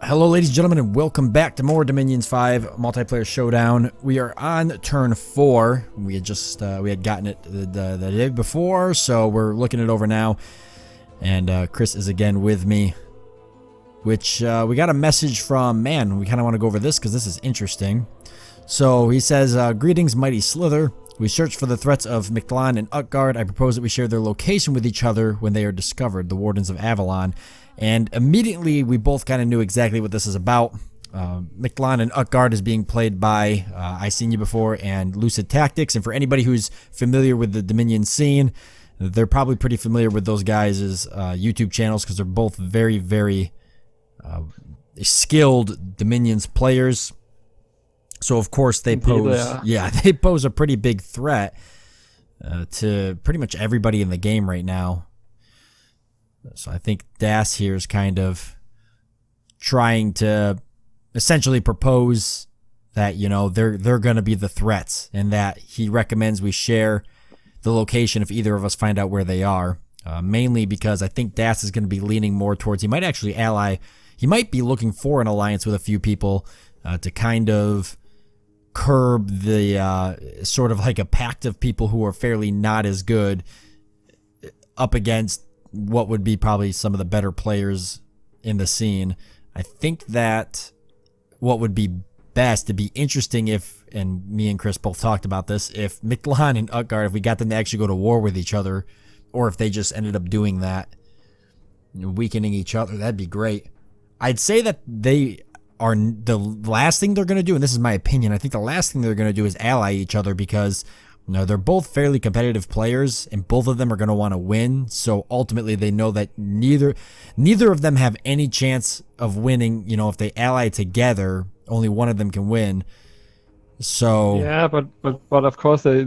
Hello ladies and gentlemen, and welcome back to more Dominions 5 Multiplayer Showdown. We are on turn 4. We had gotten it the day before, so we're looking it over now. And Chris is again with me, which we got a message from, man, we kind of want to go over this because this is interesting. So he says, greetings mighty Slither. We searched for the threats of Mictlan and Utgard. I propose that we share their location with each other when they are discovered, the Wardens of Avalon. And immediately we both kind of knew exactly what this is about. Mictlan and Utgard is being played by I Seen You Before and Lucid Tactics. And for anybody who's familiar with the Dominion scene, they're probably pretty familiar with those guys' YouTube channels because they're both very, very skilled Dominions players. So of course they pose, they pose a pretty big threat to pretty much everybody in the game right now. So I think Das here is kind of trying to essentially propose that, you know, they're going to be the threats, and that he recommends we share the location if either of us find out where they are. Mainly because I think Das is going to be leaning more towards, he might actually ally, he might be looking for an alliance with a few people to kind of curb the sort of like a pact of people who are fairly not as good up against what would be probably some of the better players in the scene. I think that what would be best, to be interesting if, and me and Chris both talked about this, if Mictlan and Utgard, if we got them to actually go to war with each other, or if they just ended up doing that, weakening each other, that'd be great. I'd say that they are the last thing they're going to do, and this is my opinion, I think the last thing they're going to do is ally each other, because they're both fairly competitive players, and both of them are going to want to win. So ultimately, they know that neither of them have any chance of winning. You know, if they ally together, only one of them can win. So yeah, but of course they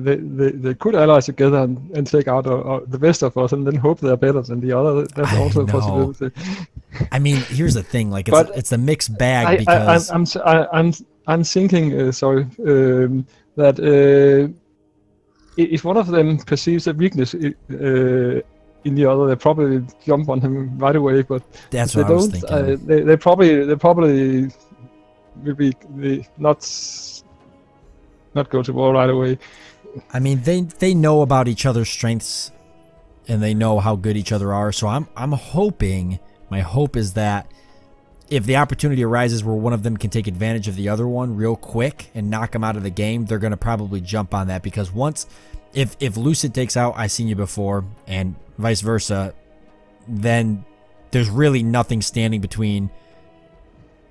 could ally together and take out the best of us, and then hope they're better than the other. That's also a possibility. I mean, here's the thing: like it's a mixed bag, because I'm thinking, that. If one of them perceives a weakness in the other, they probably jump on him right away. But that's if what I was thinking. They probably will be not go to war right away. I mean, they know about each other's strengths, and they know how good each other are. So I'm hoping, my hope is that if the opportunity arises where one of them can take advantage of the other one real quick and knock them out of the game, they're going to probably jump on that, because if Lucid takes out I Seen You Before and vice versa, then there's really nothing standing between.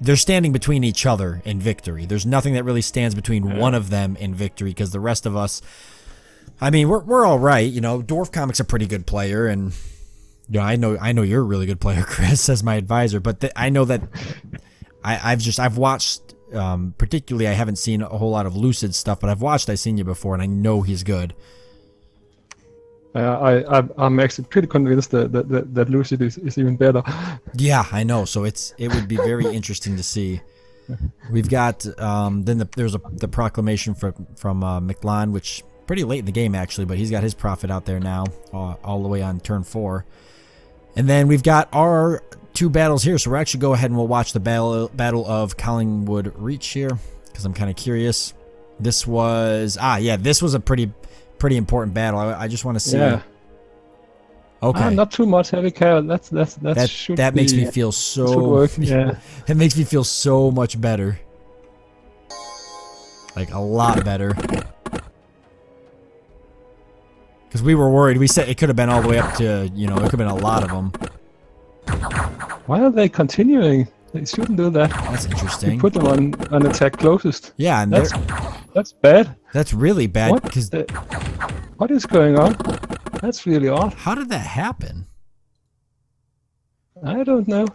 They're standing between each other and victory. There's nothing that really stands between one of them and victory, because the rest of us, I mean, we're all right. You know, Dwarf Comic's a pretty good player, and yeah, I know you're a really good player, Chris, as my advisor. But I know that I've watched. Particularly, I haven't seen a whole lot of Lucid stuff, but I've watched I Seen You Before, and I know he's good. I'm actually pretty convinced that Lucid is even better. Yeah, I know. So it would be very interesting to see. We've got then there's the proclamation from Mictlan, which pretty late in the game actually, but he's got his prophet out there now, all the way on turn 4. And then we've got our 2 battles here, so we'll actually go ahead and we'll watch the battle of Collingwood Reach here, because I'm kind of curious. This was this was a pretty important battle. I just want to see. Yeah. Okay. Not too much heavy care. That makes me feel so. Should work. Yeah. It makes me feel so much better. Like a lot better. Because we were worried. We said it could have been all the way up to, you know, there could have been a lot of them. Why are they continuing? They shouldn't do that. That's interesting. You put them on attack closest. Yeah, and that's bad. That's really bad. What is going on? That's really odd. How did that happen? I don't know.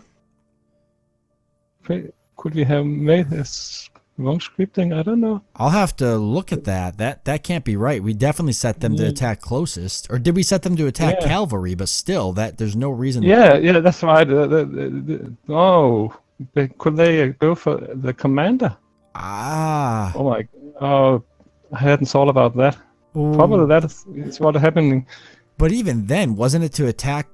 Could we have made this wrong scripting? I don't know. I'll have to look at that. That can't be right. We definitely set them to attack closest, or did we set them to attack cavalry? But still, there's no reason. Yeah, that's right. Could they go for the commander? Ah. Oh, I hadn't thought about that. Ooh. Probably that is what happened. But even then, wasn't it to attack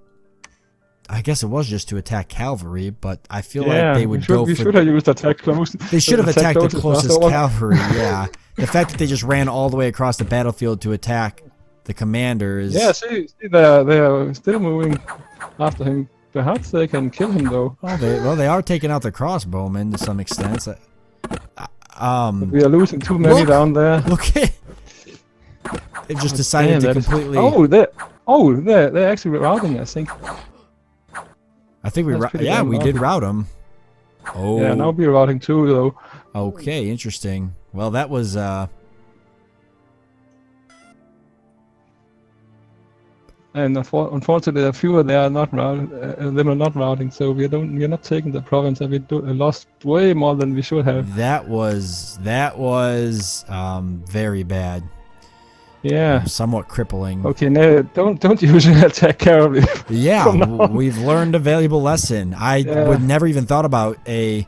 I guess it was just to attack cavalry, but I feel like they would we should have used attack close. They should have attacked the closest cavalry, yeah. The fact that they just ran all the way across the battlefield to attack the commander is... Yeah, see they are still moving after him. Perhaps they can kill him, though. Well, they are taking out the crossbowmen to some extent. We are losing too many down there. Look at... They've just decided to completely... They're actually routing, I think. I think we did rout them. Oh. Yeah, now we're routing too, though. Okay, interesting. Well, that was and unfortunately, a few they are not routing. Them are not routing, so we are not taking the province, and we lost way more than we should have. That was very bad. Yeah. Somewhat crippling. Okay, no, don't usually attack cavalry. Yeah, we've learned a valuable lesson. I would never even thought about a...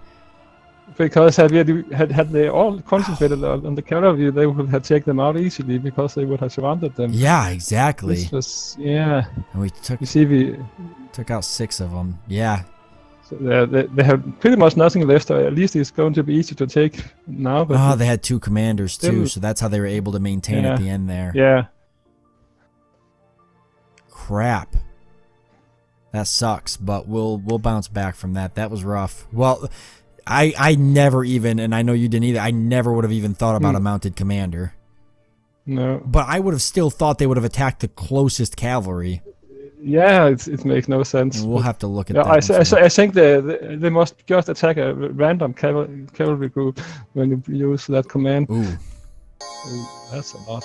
Because had they all concentrated on the cavalry, they would have taken them out easily because they would have surrounded them. Yeah, exactly. This was, yeah. And we took out 6 of them. Yeah. So they have pretty much nothing left, or at least it's going to be easy to take now. But they had 2 commanders too, so that's how they were able to maintain at the end there. Yeah. Crap. That sucks, but we'll bounce back from that. That was rough. Well, I never even, and I know you didn't either, I never would have even thought about a mounted commander. No. But I would have still thought they would have attacked the closest cavalry. Yeah, it makes no sense. We'll have to look at that. I think they must just attack a random cavalry group when you use that command. Ooh, that's a lot.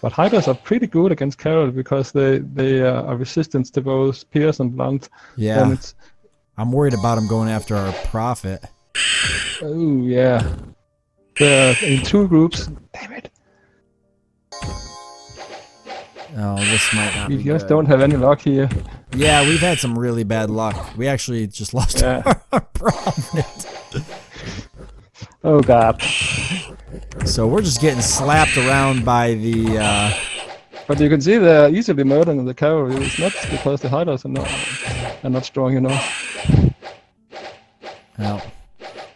But Hydras are pretty good against cavalry because they are resistant to both pierce and blunt. Yeah, I'm worried about them going after our prophet. Oh yeah, they're in 2 groups. Damn it. Oh, this might not be We just don't have any luck here. Yeah, we've had some really bad luck. We actually just lost our prophet. Oh, God. So we're just getting slapped around by the... But you can see they're easily murdering the cavalry. It's not because the Hydras are not strong enough.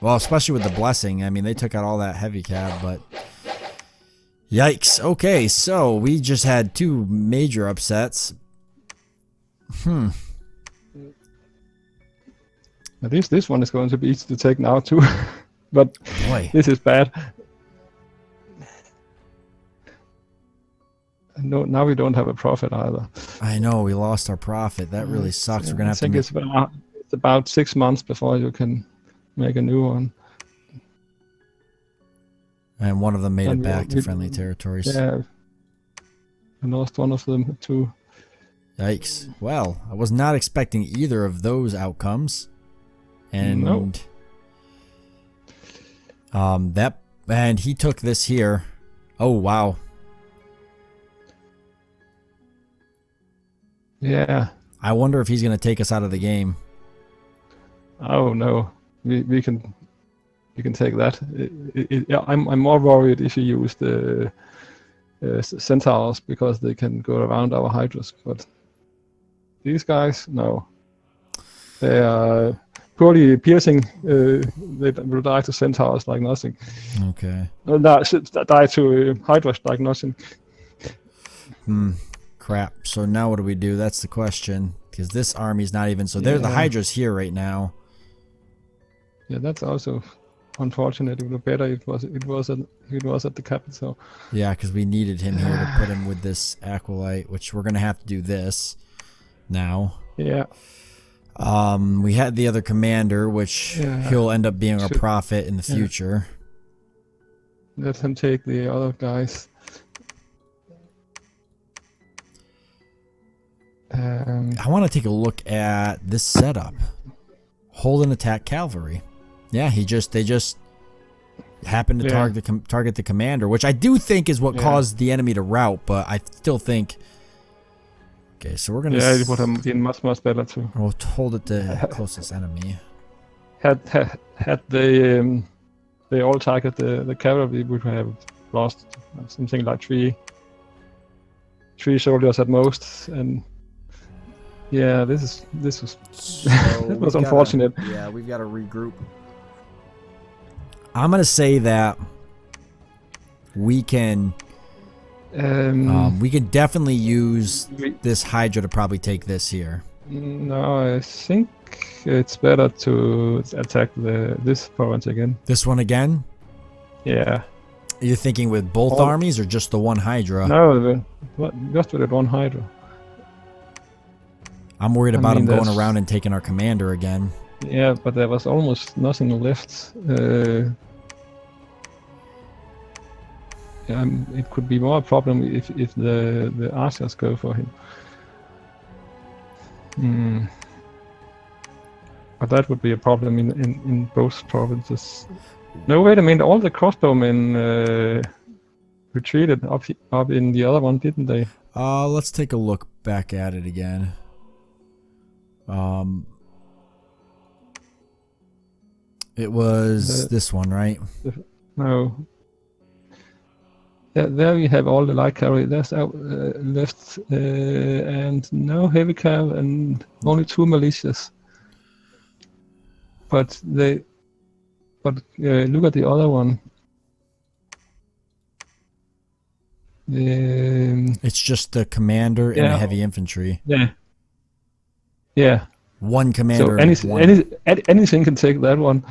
Well, especially with the blessing. I mean, they took out all that heavy cav, but... Yikes. Okay, so we just had 2 major upsets. At least this one is going to be easy to take now too. But boy, this is bad. No, now we don't have a prophet either. I know, we lost our prophet. That really sucks. We're gonna have to. It's about 6 months before you can make a new one. And one of them made it back to friendly territories. Yeah. I lost one of them too. Yikes. Well, I was not expecting either of those outcomes. And and he took this here. Oh wow. Yeah. I wonder if he's going to take us out of the game. Oh no. We can take that. I'm more worried if you use the centaurs because they can go around our Hydras. But these guys, no. They are poorly piercing. They will die to centaurs like nothing. Okay. Die to Hydras like nothing. Crap. So now what do we do? That's the question. Because this army's not even... So there's the Hydras here right now. Yeah, that's also... Unfortunate, it would have better it was at the capital. Yeah, because we needed him here to put him with this acolyte, which we're gonna have to do this now. Yeah. We had the other commander, which he'll end up being our prophet in the future. Let him take the other guys. I want to take a look at this setup. Hold and attack cavalry. Yeah, they just happened to target the commander, which I do think is what caused the enemy to rout, but I still think... Okay, so we're going to... Yeah, it would have been much better too. We'll hold it to closest enemy. Had they all target the cavalry, we would have lost something like three soldiers at most, and Yeah, this was So it was unfortunate. Yeah, we've got to regroup. I'm gonna say that we can definitely use this Hydra to probably take this here. No, I think it's better to attack this province again. This one again? Yeah. Are you thinking with both armies or just the one Hydra? No, just with the one Hydra. I'm worried about him going around and taking our commander again. Yeah, but there was almost nothing left. It could be more a problem if the archers go for him. But that would be a problem in both provinces. No, wait a minute. All the crossbowmen retreated up in the other one, didn't they? Let's take a look back at it again. It was this one, right? No. There we have all the light cavalry. There's left, and no heavy cav, and only 2 militias. But look at the other one. It's just the commander and the heavy infantry. Yeah. Yeah. One commander. So anything can take that one.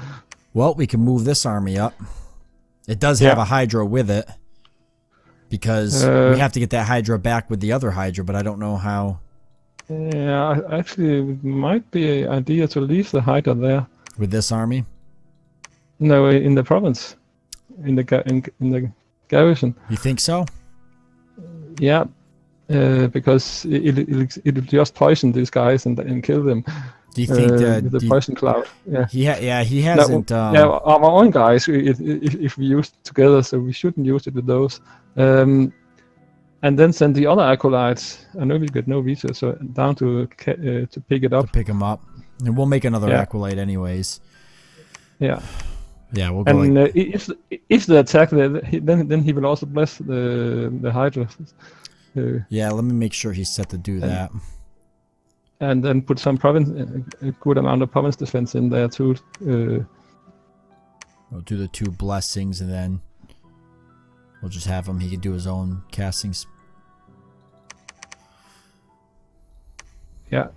Well, we can move this army up. It does have a Hydra with it. Because we have to get that Hydra back with the other Hydra, but I don't know how. Yeah, actually, it might be an idea to leave the Hydra there. With this army? No, in the province. In the garrison. You think so? Yeah, because it'll just poison these guys and kill them. Do you think the poison cloud? Yeah. He hasn't. Our own guys, if we use it together, so we shouldn't use it with those. And then send the other acolytes. I know we get no visa, so down to pick it up. To pick them up, and we'll make another acolyte anyways. Yeah. Yeah, we'll go. And if they attack, then he will also bless the Hydra. Yeah, let me make sure he's set to do that. And then put some a good amount of province defense in there too. We'll do the 2 blessings, and then we'll just have him. He can do his own castings. Yeah.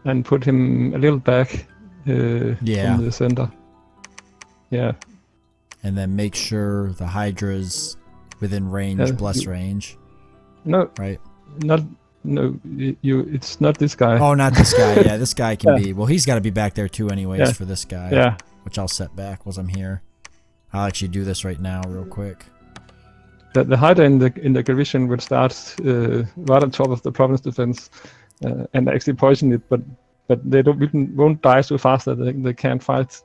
And put him a little back from the center. Yeah. And then make sure the Hydra's within range, bless range. No. Right? It's not this guy. Oh, not this guy. Yeah, this guy can be. Well, he's got to be back there too anyways for this guy. Yeah. Which I'll set back once I'm here. I'll actually do this right now real quick. The Hydra in the garrison will start right on top of the province defense and actually poison it, but they won't die so fast that they can't fight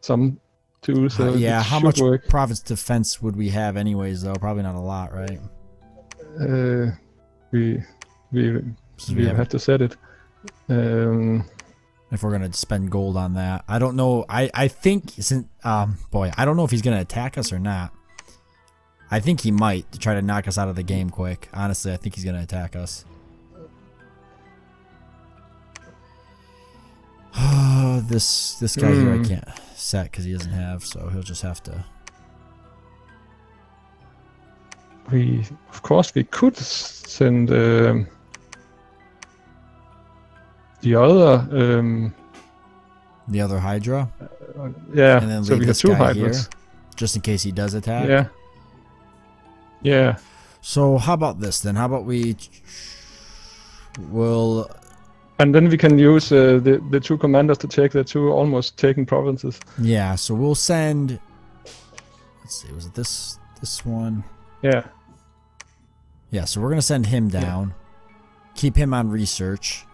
some too. So how much province defense would we have anyways though? Probably not a lot, right? We have to set it. If we're gonna spend gold on that, I don't know. I think since I don't know if he's gonna attack us or not. I think he might to try to knock us out of the game quick. Honestly, I think he's gonna attack us. This guy here I can't set because he doesn't have, so he'll just have to. Of course we could send the other Hydra. Yeah, and then so we have 2 Hydras here, just in case he does attack. Yeah. Yeah. So how about this then? How about we'll. And then we can use the 2 commanders to take the 2 almost taken provinces. Yeah, so we'll send. Let's see, was it this one? Yeah. Yeah, so we're gonna send him down. Keep him on research.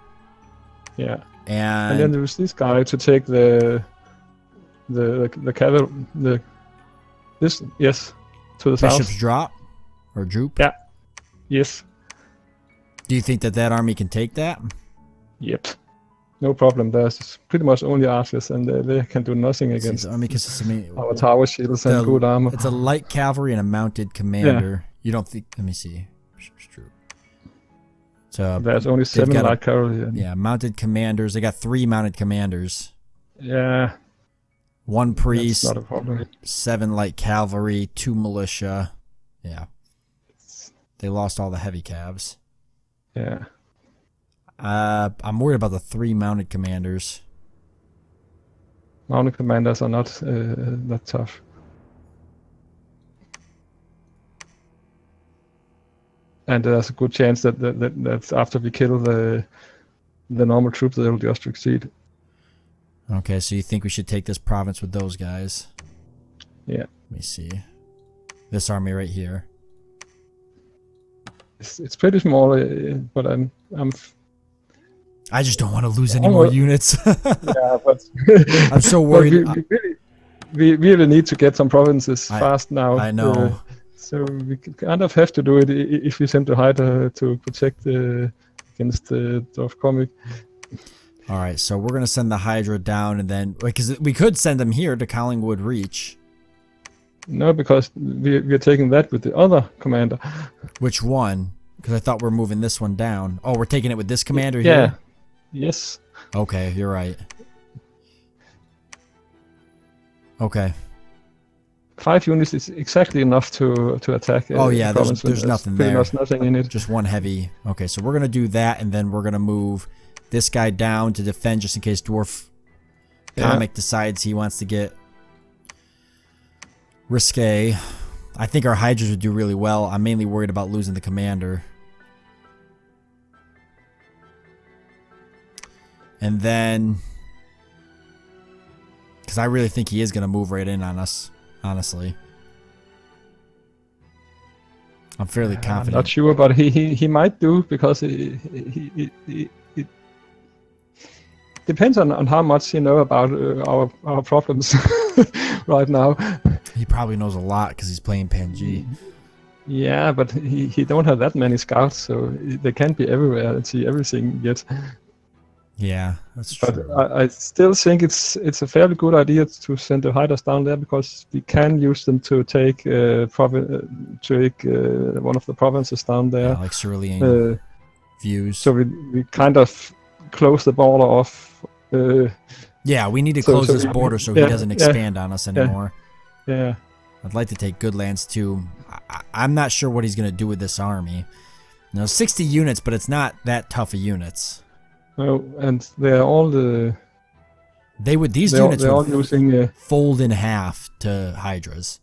Yeah. And then there's this guy to take the cavalry to the south. Bishop's drop or droop. Yeah. Yes. Do you think that army can take that? Yep. No problem. There's pretty much only archers, and they can do nothing against our tower shields and good armor. It's a light cavalry and a mounted commander. You don't think? Let me see. So there's only 7 light cavalry. Yeah, mounted commanders. They got 3 mounted commanders. Yeah. 1 priest. That's not a problem. 7 light cavalry. 2 militia. Yeah. They lost all the heavy cavs. Yeah. I'm worried about the 3 mounted commanders. Mounted commanders are not that tough. And there's a good chance that after we kill the normal troops, they'll just succeed. Okay, so you think we should take this province with those guys? Yeah. Let me see. This army right here. It's pretty small, but I just don't want to lose any more units. Yeah, but I'm so worried. We really need to get some provinces fast now. I know. So we kind of have to do it if we send the Hydra to protect against the Dwarf Comic. All right, so we're gonna send the Hydra down, and then because we could send them here to Collingwood Reach. No, because we're taking that with the other commander. Which one? Because I thought we're moving this one down. Oh, we're taking it with this commander here? Yeah. Yes. Okay, you're right. Okay. 5 units is exactly enough to attack. Oh yeah, there's nothing there. Pretty much nothing in it. Just 1 heavy. Okay, so we're gonna do that, and then we're gonna move this guy down to defend just in case Dwarf Comic decides he wants to get risque. I think our Hydras would do really well. I'm mainly worried about losing the commander. And then, because I really think he is going to move right in on us, honestly. I'm fairly confident. I'm not sure, but he might do, because it depends on how much you know about our problems right now. He probably knows a lot because he's playing Panji. Yeah, but he don't have that many scouts, so they can't be everywhere and see everything yet. Yeah, that's true. But I still think it's a fairly good idea to send the Hydras down there, because we can use them to take one of the provinces down there. Yeah, like Cerulean views. So we kind of close the border off. Yeah, we need to close this border so he doesn't expand on us anymore. Yeah. I'd like to take Goodlands too. I'm not sure what he's going to do with this army. 60 units, but it's not that tough of units. No, and they're all these units would using fold in half to Hydras.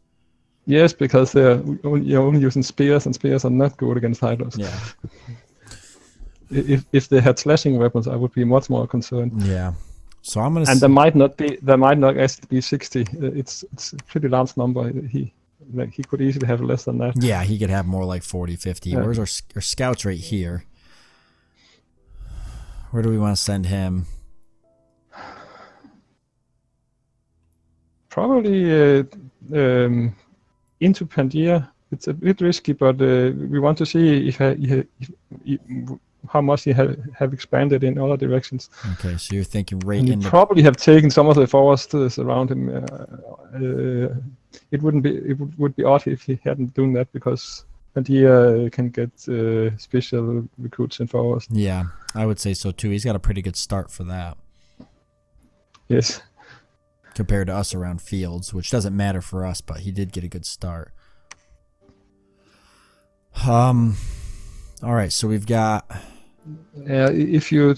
Yes, because you're only using spears, and spears are not good against Hydras. Yeah. If they had slashing weapons, I would be much more concerned. Yeah. So I'm gonna. And there might not actually be 60. It's a pretty large number. He could easily have less than that. Yeah, he could have more like 40, 50. Yeah. Where's our scouts right here? Where do we want to send him? Probably into Pangaea. It's a bit risky, but we want to see how much he have expanded in other directions. Okay, so you're thinking probably have taken some of the forests around him. It would be odd if he hadn't done that, because Pangaea can get special recruits in forests. Yeah, I would say so too. He's got a pretty good start for that. Yes. Compared to us around fields, which doesn't matter for us, but he did get a good start. All right, so we've got. If you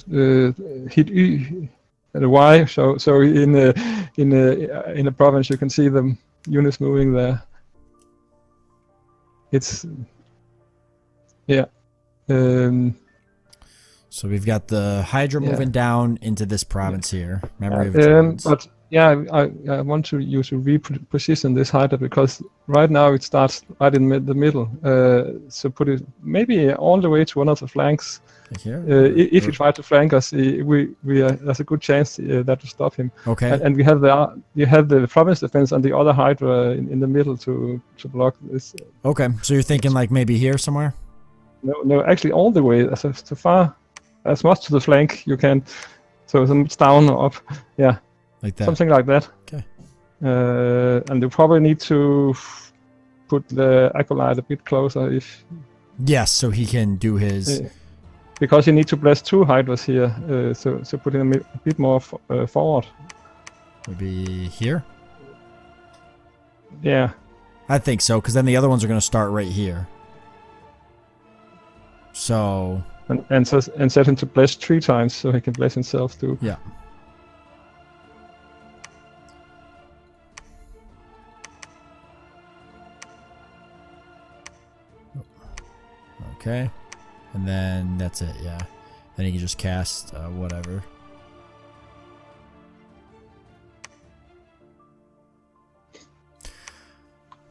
hit E and Y, so in a province you can see the units moving there. It's so we've got the Hydra moving down into this province here. Memory of but I want you to reposition this Hydra, because right now it starts right in the middle. So put it maybe all the way to one of the flanks. Here? If you try to flank us, there's a good chance that will stop him. Okay. And we have the province defense and the other Hydra in the middle to block this. Okay, so you're thinking like maybe here somewhere? No, actually all the way as much to the flank you can. So it's down or up. Yeah. Like that. Something like that. Okay. And you probably need to put the acolyte a bit closer if. Yes, so he can do his because you need to bless 2 hydras here, so put in a bit more forward. Maybe here? Yeah. I think so, because then the other ones are going to start right here. So... And set him to bless 3 times, so he can bless himself too. Yeah. Okay. And then that's it, yeah. Then he can just cast whatever.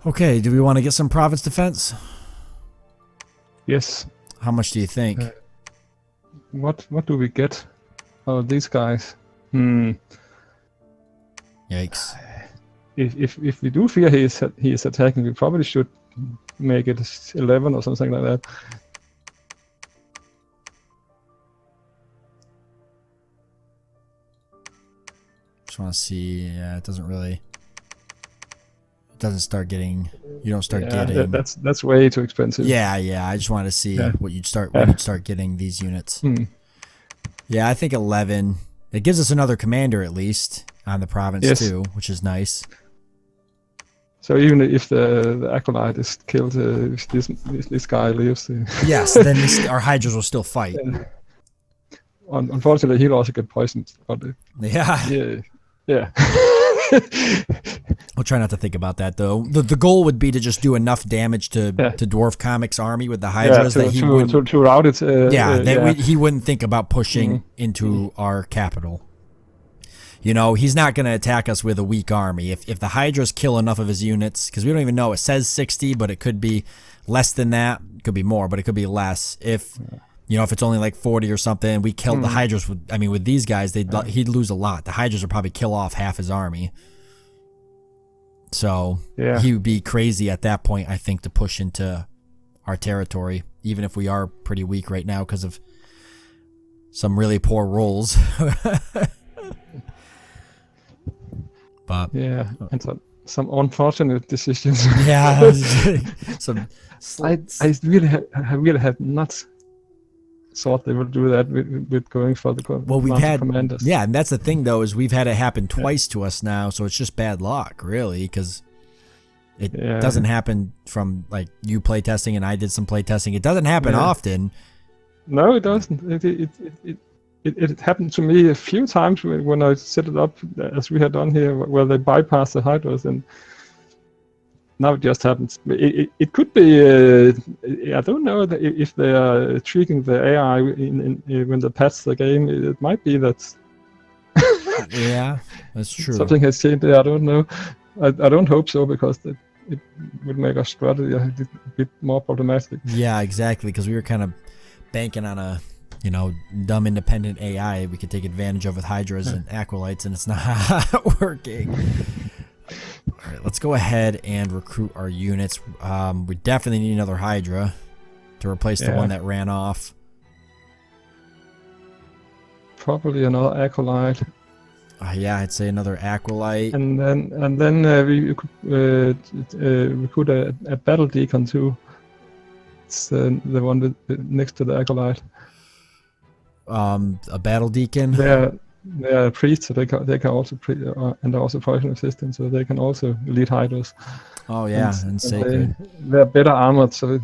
Okay, do we want to get some Province Defense? Yes. How much do you think? What do we get? Oh, these guys. Yikes. If we do fear he is attacking, we probably should make it 11 or something like that. Just want to see. Yeah, it doesn't really. It doesn't start getting. You don't start getting. That's way too expensive. Yeah. I just wanted to see what you'd start when you'd start getting these units. Yeah, I think 11. It gives us another commander at least on the province too, which is nice. So even if the acolyte is killed, if this guy lives. Yes, then our hydras will still fight. Unfortunately, he'll also get poisoned. But, yeah. We'll try not to think about that though. The goal would be to just do enough damage to Dwarf Comics army with the hydras that he wouldn't to route it. He wouldn't think about pushing into our capital. You know, he's not going to attack us with a weak army. If the hydras kill enough of his units, because we don't even know, it says 60, but it could be less than that. It could be more, but it could be less. If it's only like 40 or something, we killed the hydras. With these guys, he'd lose a lot. The hydras would probably kill off half his army. So he would be crazy at that point, I think, to push into our territory, even if we are pretty weak right now because of some really poor rolls. But and some unfortunate decisions. Yeah, I really have not thought they would do that with going for the commanders. Yeah, and that's the thing though, is we've had it happen twice to us now, so it's just bad luck, really, because it doesn't happen from like you play testing and I did some play testing. It doesn't happen often. No, it doesn't. It happened to me a few times when I set it up as we had done here, where they bypass the hydras, and now it just happens. It could be, I don't know if they are tweaking the AI when they patch the game. It might be that. Yeah, that's true. Something has changed there. I don't know. I don't hope so, because it would make our strategy a bit more problematic. Yeah, exactly, because we were kind of banking on a dumb independent AI we could take advantage of with hydras and acolytes, and it's not working. All right, let's go ahead and recruit our units. We definitely need another hydra to replace the one that ran off. Probably another acolyte. I'd say another acolyte. And then we could recruit a battle deacon too. It's the one next to the acolyte. A battle deacon. They're priests, so they can also and they're also poison resistant, so they can also lead hydras. Oh yeah, and sacred. They're better armored, so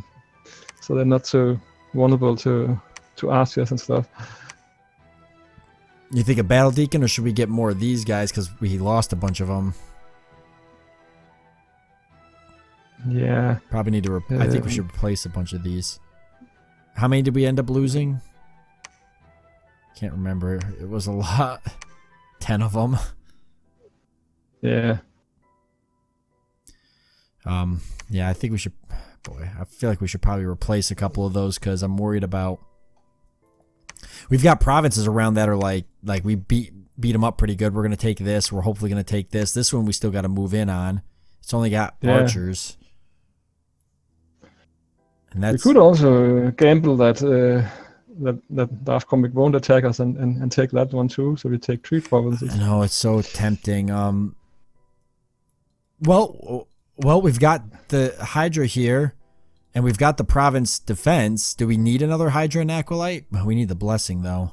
they're not so vulnerable to archers and stuff. You think a battle deacon, or should we get more of these guys because we lost a bunch of them? Yeah. Probably need to. I think we should replace a bunch of these. How many did we end up losing? Can't remember. It was a lot. 10 of them. Yeah. Yeah, I think we should. Boy, I feel like we should probably replace a couple of those because I'm worried about. We've got provinces around that are like we beat them up pretty good. We're gonna take this. We're hopefully gonna take this. This one we still got to move in on. It's only got archers. And that's. We could also gamble that Dark Comic won't attack us and take that one too. So we take 3 provinces. I know, it's so tempting. Well, we've got the Hydra here. And we've got the province defense. Do we need another Hydra and Acolyte? We need the blessing, though.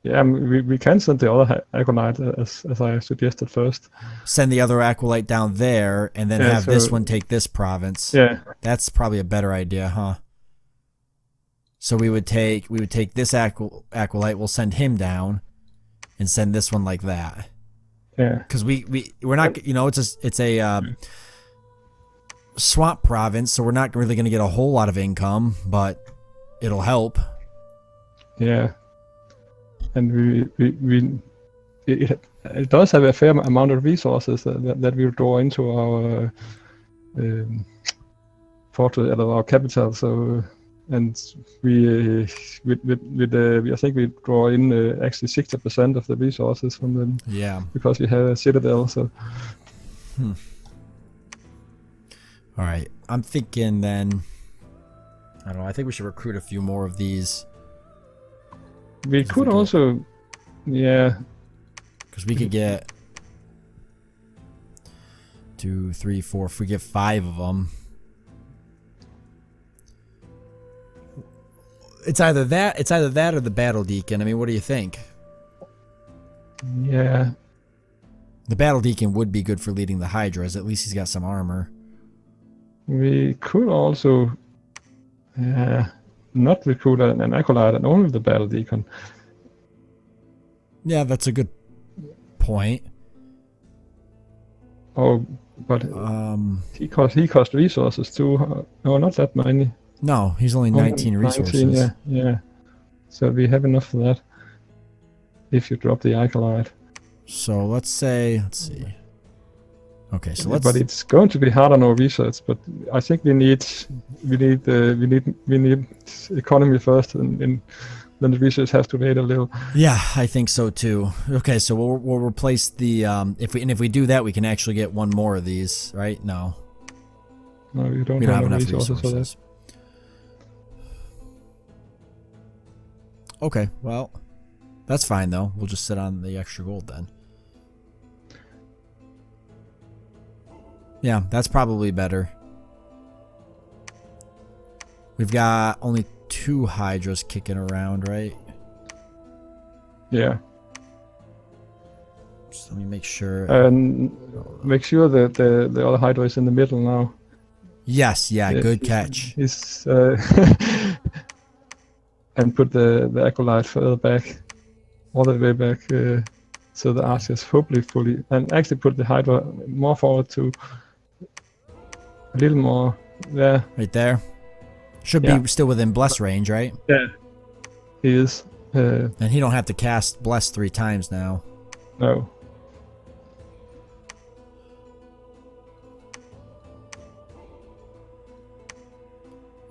Yeah, we can send the other Acolyte as I suggested first. Send the other Acolyte down there, and then have this one take this province. Yeah. That's probably a better idea, huh? So we would take this Acolyte, we'll send him down, and send this one like that. Yeah. Because we're not, it's a swamp province, so we're not really going to get a whole lot of income, but it'll help. Yeah, and it does have a fair amount of resources that we draw into our fortress, our capital. So, and we I think we draw in actually 60% of the resources from them. Yeah, because we have a citadel. So. All right, I'm thinking then, I don't know, I think we should recruit a few more of these. We could also, yeah. Because we could get 2, 3, 4, if we get 5 of them. It's either that or the Battle Deacon. I mean, what do you think? Yeah. The Battle Deacon would be good for leading the Hydras. At least he's got some armor. We could also not recruit an Acolyte and only the Battle Deacon. Yeah, that's a good point. Oh, but he cost resources too. No, not that many. No, he's only 19 resources. 19, yeah. So we have enough for that. If you drop the Acolyte. So let's see. Okay, so let's. But it's going to be hard on our research. But I think we need economy first, and then the research has to wait a little. Yeah, I think so too. Okay, so we'll replace the if we do that, we can actually get one more of these, right? No. No, we don't have have enough resources for that. Okay, well, that's fine though. We'll just sit on the extra gold then. Yeah, that's probably better. We've got only 2 Hydras kicking around, right? Yeah. Just let me make sure. And make sure that the other Hydra is in the middle now. Yes, yeah, good catch. He's and put the Acolyte further back, all the way back, so the archers hopefully fully, and actually put the Hydra more forward to a little more there. Right there. Should be still within bless range, right? Yeah, he is. And he don't have to cast bless 3 times now. No.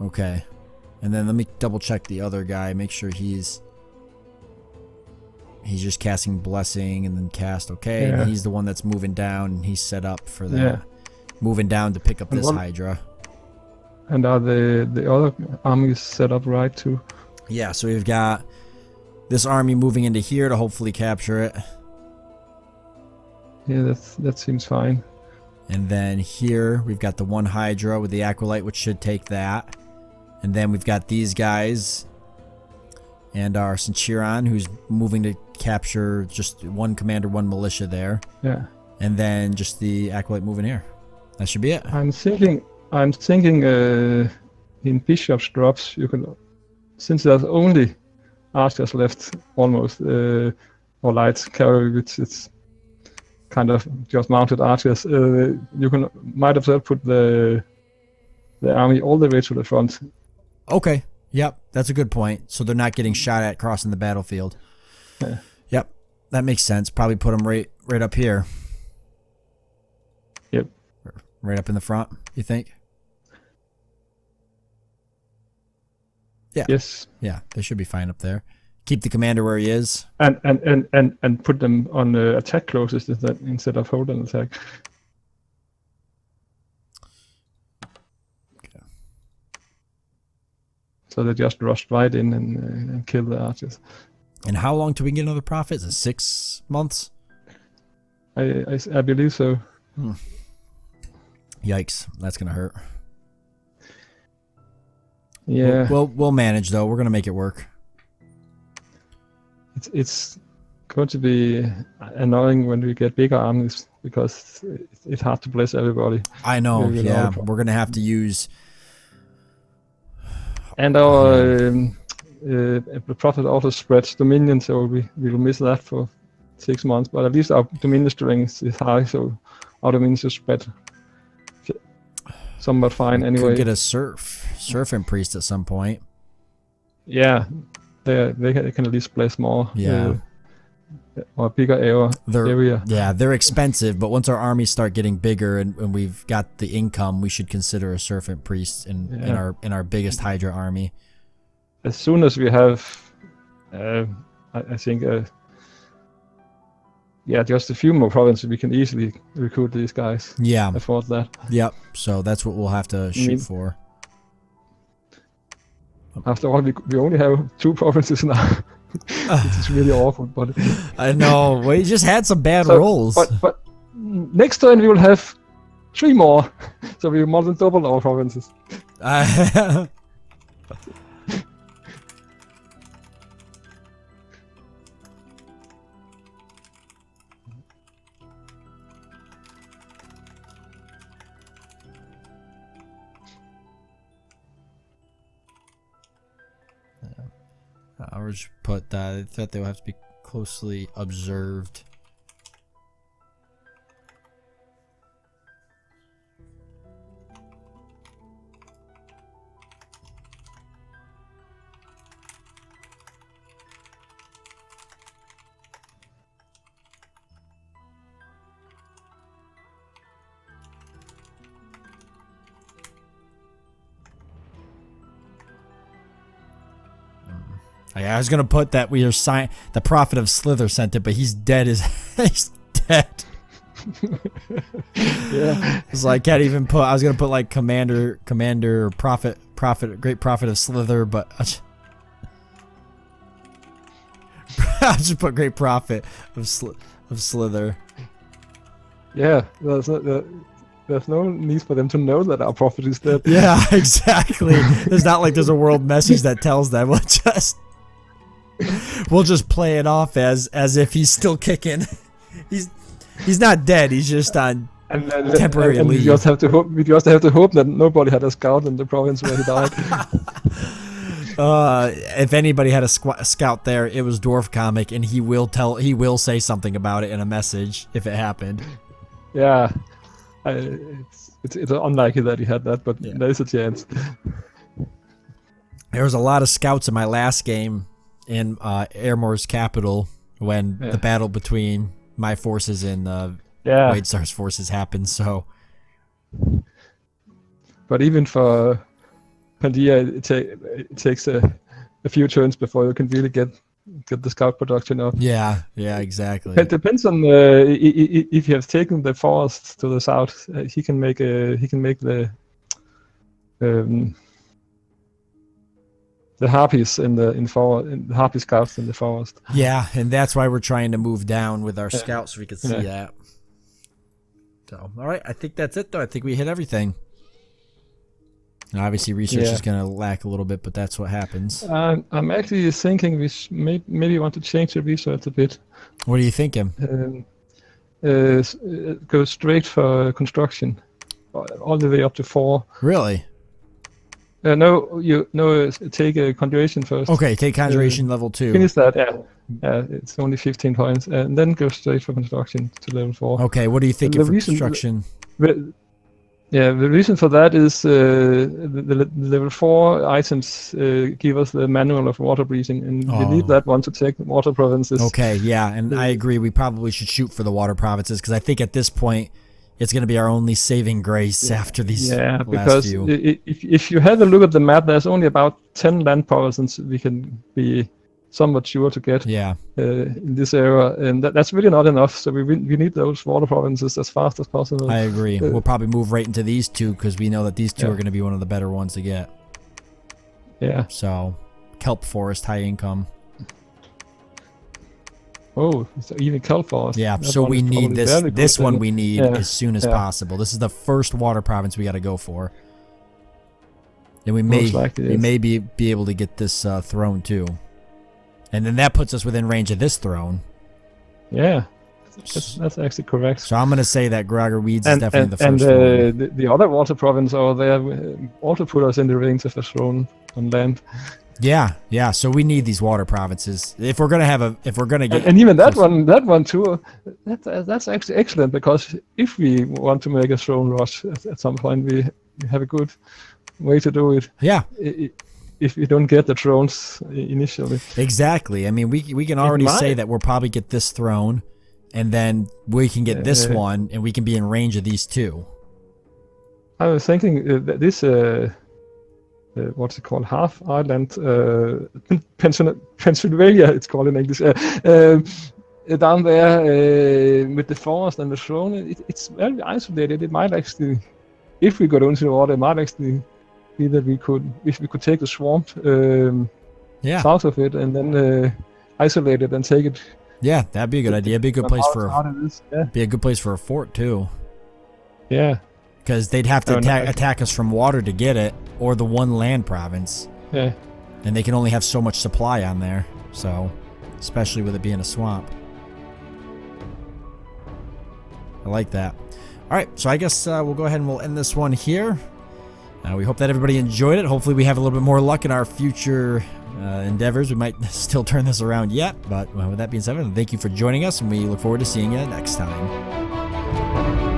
Okay. And then let me double check the other guy, make sure he's just casting blessing and then cast okay. Yeah. And he's the one that's moving down and he's set up for that. Yeah. Moving down to pick up this Hydra. And are the other armies set up right too? Yeah, so we've got this army moving into here to hopefully capture it. Yeah, that seems fine. And then here we've got the 1 Hydra with the Acolyte, which should take that. And then we've got these guys and our Centurion, who's moving to capture just 1 commander, 1 militia there. Yeah. And then just the Acolyte moving here. That should be it. I'm thinking in Bishop's drops you can, since there's only archers left almost, or light cavalry, which it's kind of just mounted archers, you might as well put the army all the way to the front. Okay. Yep. That's a good point. So they're not getting shot at crossing the battlefield. Yeah. Yep. That makes sense. Probably put them right up here. Yep. Right up in the front, you think? Yeah. Yes. Yeah. They should be fine up there. Keep the commander where he is. And put them on the attack closest instead of hold and attack. So they just rushed right in and killed the archers. And how long till we get another profit? Is it 6 months? I believe so. Yikes, that's gonna hurt. Yeah. We'll manage though. We're gonna make it work. It's going to be annoying when we get bigger armies because it's hard to bless everybody. I know. Yeah, we're gonna have to use. And our Prophet also spreads Dominion, so we will miss that for 6 months. But at least our Dominion strength is high, so our Dominion should spread somewhat fine anyway. Could get a Serpent Priest at some point. Yeah, they can at least bless more. Yeah. Or bigger area. Yeah, they're expensive, but once our armies start getting bigger and we've got the income, we should consider a Serpent Priest in our biggest Hydra army. As soon as we have, I think, just a few more provinces, we can easily recruit these guys. Yeah, afford that. Yep. So that's what we'll have to shoot for. After all, we only have 2 provinces now. It's really awful, but I know. We just had some bad rolls. But next turn we will have 3 more, so we will more than double our provinces. I'll just put that they will have to be closely observed. I was gonna put that we are the Prophet of Slither sent it, but he's dead. He's dead. Yeah. So I can't even put. I was gonna put like Commander, Prophet, Great Prophet of Slither, but I just put Great Prophet of Slither. Yeah, there's no need for them to know that our prophet is dead. Yeah, exactly. There's not like there's a world message that tells them. We'll just play it off as if he's still kicking. He's not dead. He's just on temporary leave. We just have to hope that nobody had a scout in the province where he died. If anybody had a scout there, it was Dwarf Comic, and he will say something about it in a message if it happened. Yeah, it's unlikely that he had that, but there is a chance. There was a lot of scouts in my last game in Airmore's capital when the battle between my forces and Wade-Star's forces happened. So, but even for Pandia, it takes a few turns before you can really get the scout production up. Yeah, exactly. It depends on if you have taken the forest to the south. He can make the harpies in the harpy scouts in the forest. Yeah, and that's why we're trying to move down with our scouts so we can see that. So, all right, I think that's it though. I think we hit everything. And obviously, research is going to lack a little bit, but that's what happens. I'm actually thinking we maybe want to change the research a bit. What are you thinking? Go straight for construction, all the way up to 4. Really? Take a conjuration first. Okay, take conjuration level 2. Finish that, it's only 15 points, and then go straight for construction to level 4. Okay, what do you think for construction? The reason for that is the level 4 items give us the manual of water breathing, and we need that one to take water provinces. Okay, yeah, and I agree. We probably should shoot for the water provinces because I think at this point it's going to be our only saving grace after these last few. If you have a look at the map, there's only about 10 land provinces we can be somewhat sure to get in this area, and that's really not enough. So we need those water provinces as fast as possible. I agree. We'll probably move right into these 2 because we know that these 2 are going to be one of the better ones to get. Yeah. So, kelp forest, high income. Oh, so even kelp forest. Yeah. So we need this. This one we need as soon as possible. This is the first water province we got to go for. And we may be able to get this throne too. And then that puts us within range of this throne. Yeah, that's actually correct. So I'm going to say that Grogger Weeds is definitely the first one. And the other water province over there also put us in the range of a throne on land. Yeah. So we need these water provinces if we're gonna get. And even that one too. That's actually excellent, because if we want to make a throne rush at some point, we have a good way to do it. Yeah. If we don't get the thrones initially. Exactly. I mean, we can already say that we'll probably get this throne, and then we can get this one, and we can be in range of these two. I was thinking that this. What's it called? Half Island, Pennsylvania. It's called in English. Down there with the forest and the throne, it's very isolated. It might actually, if we go down to the water, it might actually be that if we could take the swamp south of it and then isolate it and take it. Yeah, that'd be a good idea. Be a good place be a good place for a fort too. Yeah. Because they'd have to attack us from water to get it, or the one land province. Yeah. And they can only have so much supply on there, so especially with it being a swamp. I like that. All right, so I guess we'll go ahead and we'll end this one here. We hope that everybody enjoyed it. Hopefully we have a little bit more luck in our future endeavors. We might still turn this around yet, but with that being said, thank you for joining us, and we look forward to seeing you next time.